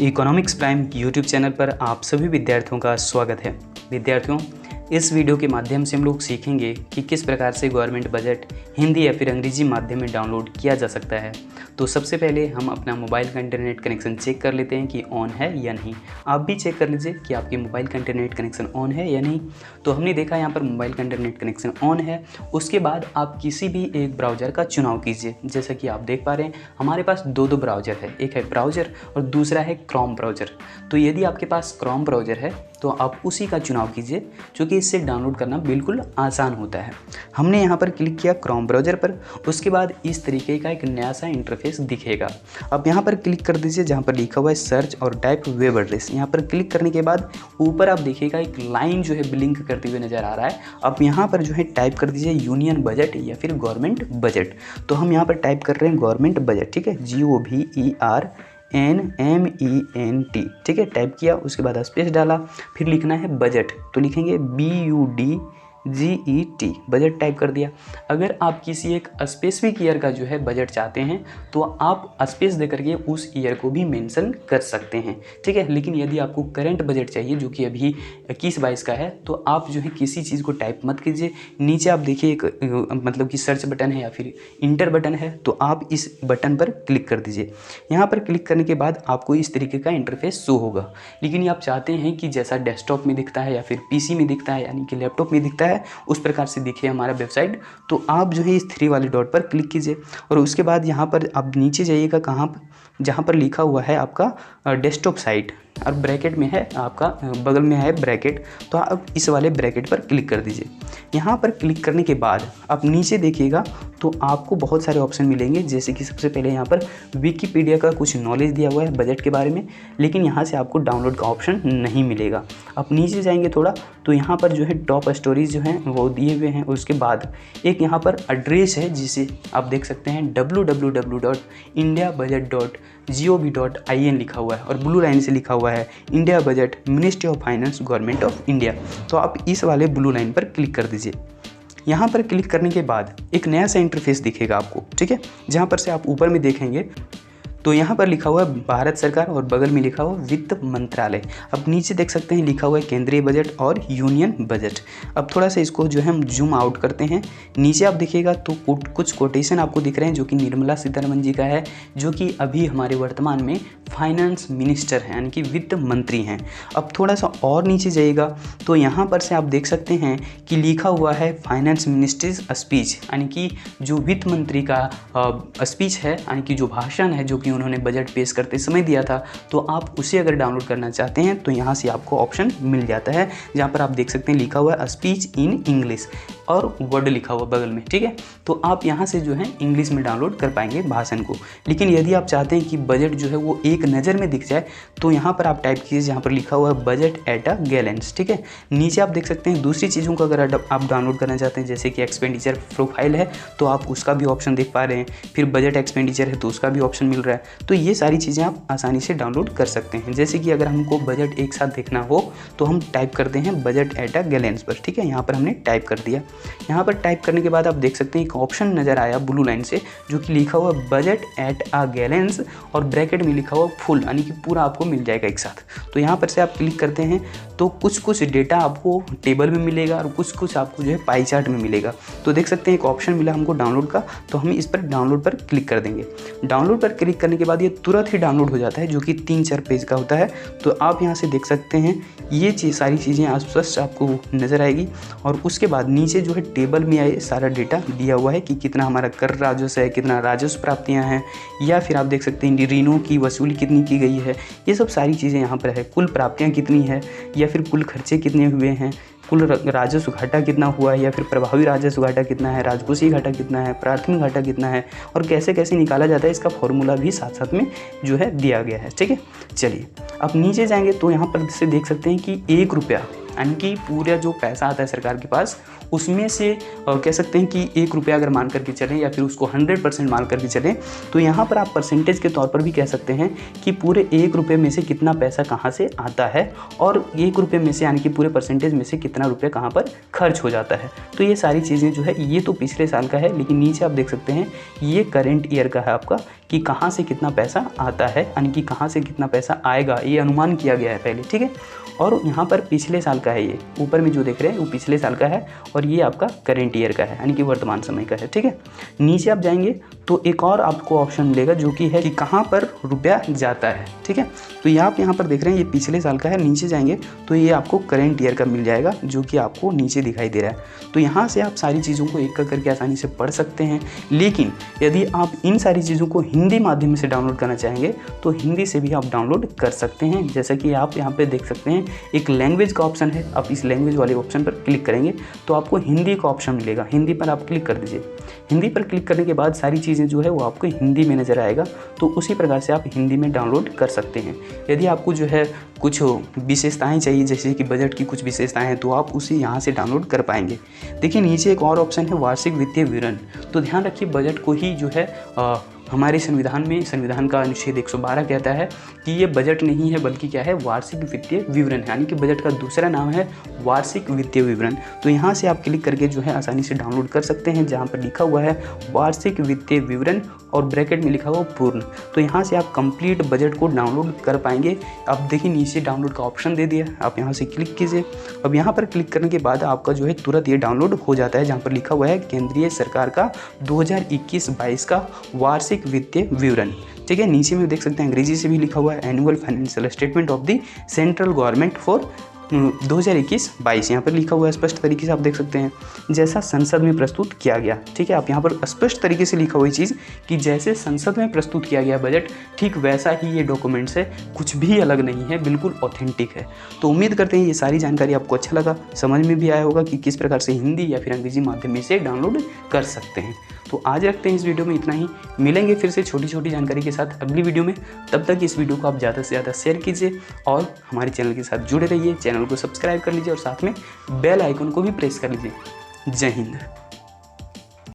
Economics prime YouTube channel पर आप सभी विद्यार्थियों का स्वागत है। विद्यार्थियों, इस वीडियो के माध्यम से हम लोग सीखेंगे कि किस प्रकार से गवर्नमेंट बजट हिंदी या फिर अंग्रेजी माध्यम में डाउनलोड किया जा सकता है। तो सबसे पहले हम अपना मोबाइल का इंटरनेट कनेक्शन चेक कर लेते हैं कि ऑन है या नहीं। आप भी चेक कर लीजिए कि आपके मोबाइल का इंटरनेट कनेक्शन ऑन है या नहीं। तो हमने देखा यहाँ पर मोबाइल का इंटरनेट कनेक्शन ऑन है। उसके बाद आप किसी भी एक ब्राउज़र का चुनाव कीजिए। जैसा कि आप देख पा रहे हैं हमारे पास दो ब्राउज़र है, एक है ब्राउज़र और दूसरा है क्रोम ब्राउज़र। तो यदि आपके पास क्रोम ब्राउज़र है तो आप उसी का चुनाव कीजिए, क्योंकि इससे डाउनलोड करना बिल्कुल आसान होता है। हमने यहाँ पर क्लिक किया क्रोम ब्राउज़र पर। उसके बाद इस तरीके का एक नया सा इंटरफेस दिखेगा। अब यहाँ पर क्लिक कर दीजिए जहाँ पर लिखा हुआ है सर्च और टाइप वेब एड्रेस। यहाँ पर क्लिक करने के बाद ऊपर आप देखिएगा एक लाइन जो है ब्लिंक करते हुए नज़र आ रहा है। अब यहाँ पर जो है टाइप कर दीजिए यूनियन बजट या फिर गवर्नमेंट बजट। तो हम यहाँ पर टाइप कर रहे हैं गवर्नमेंट बजट, ठीक है, GOVERNMENT, ठीक है। टाइप किया, उसके बाद स्पेस डाला, फिर लिखना है बजट, तो लिखेंगे BUDGET, बजट टाइप कर दिया। अगर आप किसी एक स्पेसिफिक ईयर का जो है बजट चाहते हैं तो आप स्पेस दे करके उस ईयर को भी मेंशन कर सकते हैं, ठीक है। लेकिन यदि आपको करंट बजट चाहिए जो कि अभी 21-22 का है तो आप जो है किसी चीज़ को टाइप मत कीजिए। नीचे आप देखिए एक मतलब कि सर्च बटन है या फिर इंटर बटन है, तो आप इस बटन पर क्लिक कर दीजिए। यहाँ पर क्लिक करने के बाद आपको इस तरीके का इंटरफेस शो होगा। लेकिन आप चाहते हैं कि जैसा डेस्कटॉप में दिखता है या फिर PC में दिखता है यानी कि लैपटॉप में दिखता है उस प्रकार से दिखे हमारा वेबसाइट, तो आप जो है इस 3 वाले डॉट पर क्लिक कीजिए और उसके बाद यहाँ पर आप नीचे जाइएगा कहाँ पर, जहाँ पर लिखा हुआ है आपका डेस्कटॉप साइट और ब्रैकेट में है आपका बगल में है ब्रैकेट, तो आप इस वाले ब्रैकेट पर क्लिक कर दीजिए। यहाँ पर क्लिक करने के बाद आप नीचे देखिएगा तो आपको बहुत सारे ऑप्शन मिलेंगे। जैसे कि सबसे पहले यहाँ पर विकिपीडिया का कुछ नॉलेज दिया हुआ है बजट के बारे में, लेकिन यहाँ से आपको डाउनलोड का ऑप्शन नहीं मिलेगा। आप नीचे जाएंगे थोड़ा तो यहाँ पर जो है टॉप स्टोरीज जो हैं वो दिए हुए हैं। उसके बाद एक यहाँ पर एड्रेस है जिसे आप देख सकते हैं www.indiabudget.gov.in लिखा हुआ है और ब्लू लाइन से लिखा हुआ है India budget ministry of finance government of India. तो आप इस वाले ब्लू लाइन पर क्लिक कर दीजिए। यहाँ पर क्लिक करने के बाद एक नया सा इंटरफेस दिखेगा आपको, ठीक है, जहाँ पर से आप ऊपर में देखेंगे तो यहाँ पर लिखा हुआ है भारत सरकार और बगल में लिखा हुआ वित्त मंत्रालय। अब नीचे देख सकते हैं लिखा हुआ है केंद्रीय बजट और यूनियन बजट। अब थोड़ा सा इसको जो है हम जूम आउट करते हैं। नीचे आप देखिएगा तो कुछ कोटेशन आपको दिख रहे हैं जो कि निर्मला सीतारमण जी का है, जो कि अभी हमारे वर्तमान में फाइनेंस मिनिस्टर हैं यानी कि वित्त मंत्री हैं। अब थोड़ा सा और नीचे जाइएगा तो यहाँ पर से आप देख सकते हैं कि लिखा हुआ है फाइनेंस मिनिस्ट्रीज स्पीच, यानी कि जो वित्त मंत्री का स्पीच है, यानी कि जो भाषण है जो कि उन्होंने बजट पेश करते समय दिया था। तो आप उसे अगर डाउनलोड करना चाहते हैं तो यहाँ से आपको ऑप्शन मिल जाता है, जहाँ पर आप देख सकते हैं लिखा हुआ है स्पीच इन इंग्लिश और वर्ड लिखा हुआ बगल में, ठीक है। तो आप यहाँ से जो है इंग्लिश में डाउनलोड कर पाएंगे भाषण को। लेकिन यदि आप चाहते हैं कि बजट जो है वो एक नज़र में दिख जाए तो यहाँ पर आप टाइप कीजिए जहाँ पर लिखा हुआ है बजट एट अ ग्लैंस, ठीक है। नीचे आप देख सकते हैं दूसरी चीज़ों को अगर आप डाउनलोड करना चाहते हैं, जैसे कि एक्सपेंडिचर प्रोफाइल है तो आप उसका भी ऑप्शन देख पा रहे हैं, फिर बजट एक्सपेंडिचर है तो उसका भी ऑप्शन मिल रहा है। तो ये सारी चीज़ें आप आसानी से डाउनलोड कर सकते हैं। जैसे कि अगर हमको बजट एक साथ देखना हो तो हम टाइप करते हैं बजट एट अ ग्लैंस पर, ठीक है। यहाँ पर हमने टाइप कर दिया। यहाँ पर टाइप करने के बाद आप देख सकते हैं एक ऑप्शन नज़र आया ब्लू लाइन से जो कि लिखा हुआ बजट एट अ ग्लैंस और ब्रैकेट में लिखा हुआ फुल, यानी कि पूरा आपको मिल जाएगा एक साथ। तो यहाँ पर से आप क्लिक करते हैं तो कुछ डेटा आपको टेबल में मिलेगा और कुछ आपको जो है पाई चार्ट में मिलेगा। तो देख सकते हैं एक ऑप्शन मिला हमको डाउनलोड का, तो हम इस पर डाउनलोड पर क्लिक कर देंगे। डाउनलोड पर क्लिक करने के बाद ये तुरंत ही डाउनलोड हो जाता है, जो कि 3-4 पेज का होता है। तो आप यहाँ से देख सकते हैं ये सारी चीज़ें स्पष्ट आपको नज़र आएगी। और उसके बाद नीचे जो है टेबल में आए सारा डेटा दिया हुआ है कि कितना हमारा कर राजस्व है, कितना राजस्व प्राप्तियाँ हैं, या फिर आप देख सकते हैं ऋणों की वसूली कितनी की गई है। ये सब सारी चीज़ें यहाँ पर है। कुल प्राप्तियाँ कितनी है या फिर कुल खर्चे कितने हुए हैं, कुल राजस्व घाटा कितना हुआ है या फिर प्रभावी राजस्व घाटा कितना है, राजकोषीय घाटा कितना है, प्राथमिक घाटा कितना है और कैसे कैसे निकाला जाता है, इसका फॉर्मूला भी साथ साथ में जो है दिया गया है, ठीक है। चलिए अब नीचे जाएंगे तो यहाँ पर से देख सकते हैं कि 1 रुपया यानी कि पूरा जो पैसा आता है सरकार के पास उसमें से कह सकते हैं कि 1 रुपया अगर मान करके चलें या फिर उसको 100% मान करके चलें, तो यहाँ पर आप परसेंटेज के तौर पर भी कह सकते हैं कि पूरे 1 रुपये में से कितना पैसा कहाँ से आता है और 1 रुपये में से यानी कि पूरे परसेंटेज में से कितना रुपये कहाँ पर खर्च हो जाता है। तो ये सारी चीज़ें जो है ये तो पिछले साल का है, लेकिन नीचे आप देख सकते हैं ये करेंट ईयर का है आपका कि कहाँ से कितना पैसा आता है यानी कि कहाँ से कितना पैसा आएगा, ये अनुमान किया गया है पहले, ठीक है। और यहाँ पर पिछले साल का है, ये ऊपर में जो देख रहे हैं वो पिछले साल का है और ये आपका करेंट ईयर का है यानी कि वर्तमान समय का है, ठीक है। नीचे आप जाएंगे तो एक और आपको ऑप्शन मिलेगा जो कि है कि कहाँ पर रुपया जाता है, ठीक है। तो ये आप यहाँ पर देख रहे हैं ये पिछले साल का है, नीचे जाएंगे तो ये आपको करेंट ईयर का मिल जाएगा जो कि आपको नीचे दिखाई दे रहा है। तो यहाँ से आप सारी चीज़ों को एक करके आसानी से पढ़ सकते हैं, लेकिन यदि आप इन सारी चीज़ों को हिंदी माध्यम से डाउनलोड करना चाहेंगे तो हिंदी से भी आप डाउनलोड कर सकते हैं। जैसा कि आप यहाँ पे देख सकते हैं एक लैंग्वेज का ऑप्शन है, आप इस लैंग्वेज वाले ऑप्शन पर क्लिक करेंगे तो आपको हिंदी का ऑप्शन मिलेगा, हिंदी पर आप क्लिक कर दीजिए। हिंदी पर क्लिक करने के बाद सारी चीज़ें जो है वो आपको हिंदी में नज़र आएगा, तो उसी प्रकार से आप हिंदी में डाउनलोड कर सकते हैं। यदि आपको जो है कुछ विशेषताएं चाहिए, जैसे कि बजट की कुछ विशेषताएं हैं, तो आप उसे यहाँ से डाउनलोड कर पाएंगे। देखिए नीचे एक और ऑप्शन है वार्षिक वित्तीय विवरण। तो ध्यान रखिए बजट को ही जो है हमारे संविधान में, संविधान का अनुच्छेद 112 कहता है कि ये बजट नहीं है बल्कि क्या है, वार्षिक वित्तीय विवरण, यानी कि बजट का दूसरा नाम है वार्षिक वित्तीय विवरण। तो यहाँ से आप क्लिक करके जो है आसानी से डाउनलोड कर सकते हैं, जहाँ पर लिखा हुआ है वार्षिक वित्तीय विवरण और ब्रैकेट में लिखा हुआ पूर्ण। तो यहाँ से आप कंप्लीट बजट को डाउनलोड कर पाएंगे। अब देखिए नीचे डाउनलोड का ऑप्शन दे दिया, आप यहाँ से क्लिक कीजिए। अब यहाँ पर क्लिक करने के बाद आपका जो है तुरंत ये डाउनलोड हो जाता है, जहाँ पर लिखा हुआ है केंद्रीय सरकार का 2021-22 का वार्षिक वित्तीय विवरण, ठीक है। नीचे में देख सकते हैं अंग्रेजी से भी लिखा हुआ है annual financial statement of the central government for 2021-22, यहाँ पर लिखा हुआ है स्पष्ट तरीके से आप देख सकते हैं जैसा संसद में प्रस्तुत किया गया, ठीक है। आप यहाँ पर स्पष्ट तरीके से लिखा हुआ चीज़ कि जैसे संसद में प्रस्तुत किया गया बजट, ठीक वैसा ही ये डॉक्यूमेंट्स है, कुछ भी अलग नहीं है, बिल्कुल ऑथेंटिक है। तो उम्मीद करते हैं ये सारी जानकारी आपको अच्छा लगा, समझ में भी आया होगा कि किस प्रकार से हिंदी या फिर अंग्रेजी माध्यम में से डाउनलोड कर सकते हैं। तो आज रखते हैं इस वीडियो में इतना ही, मिलेंगे फिर से छोटी छोटी जानकारी के साथ अगली वीडियो में। तब तक इस वीडियो को आप ज़्यादा से ज़्यादा शेयर कीजिए और हमारे चैनल के साथ जुड़े रहिए, चैनल को सब्सक्राइब कर लीजिए और साथ में बेल आइकन को भी प्रेस कर लीजिए। जय हिंद।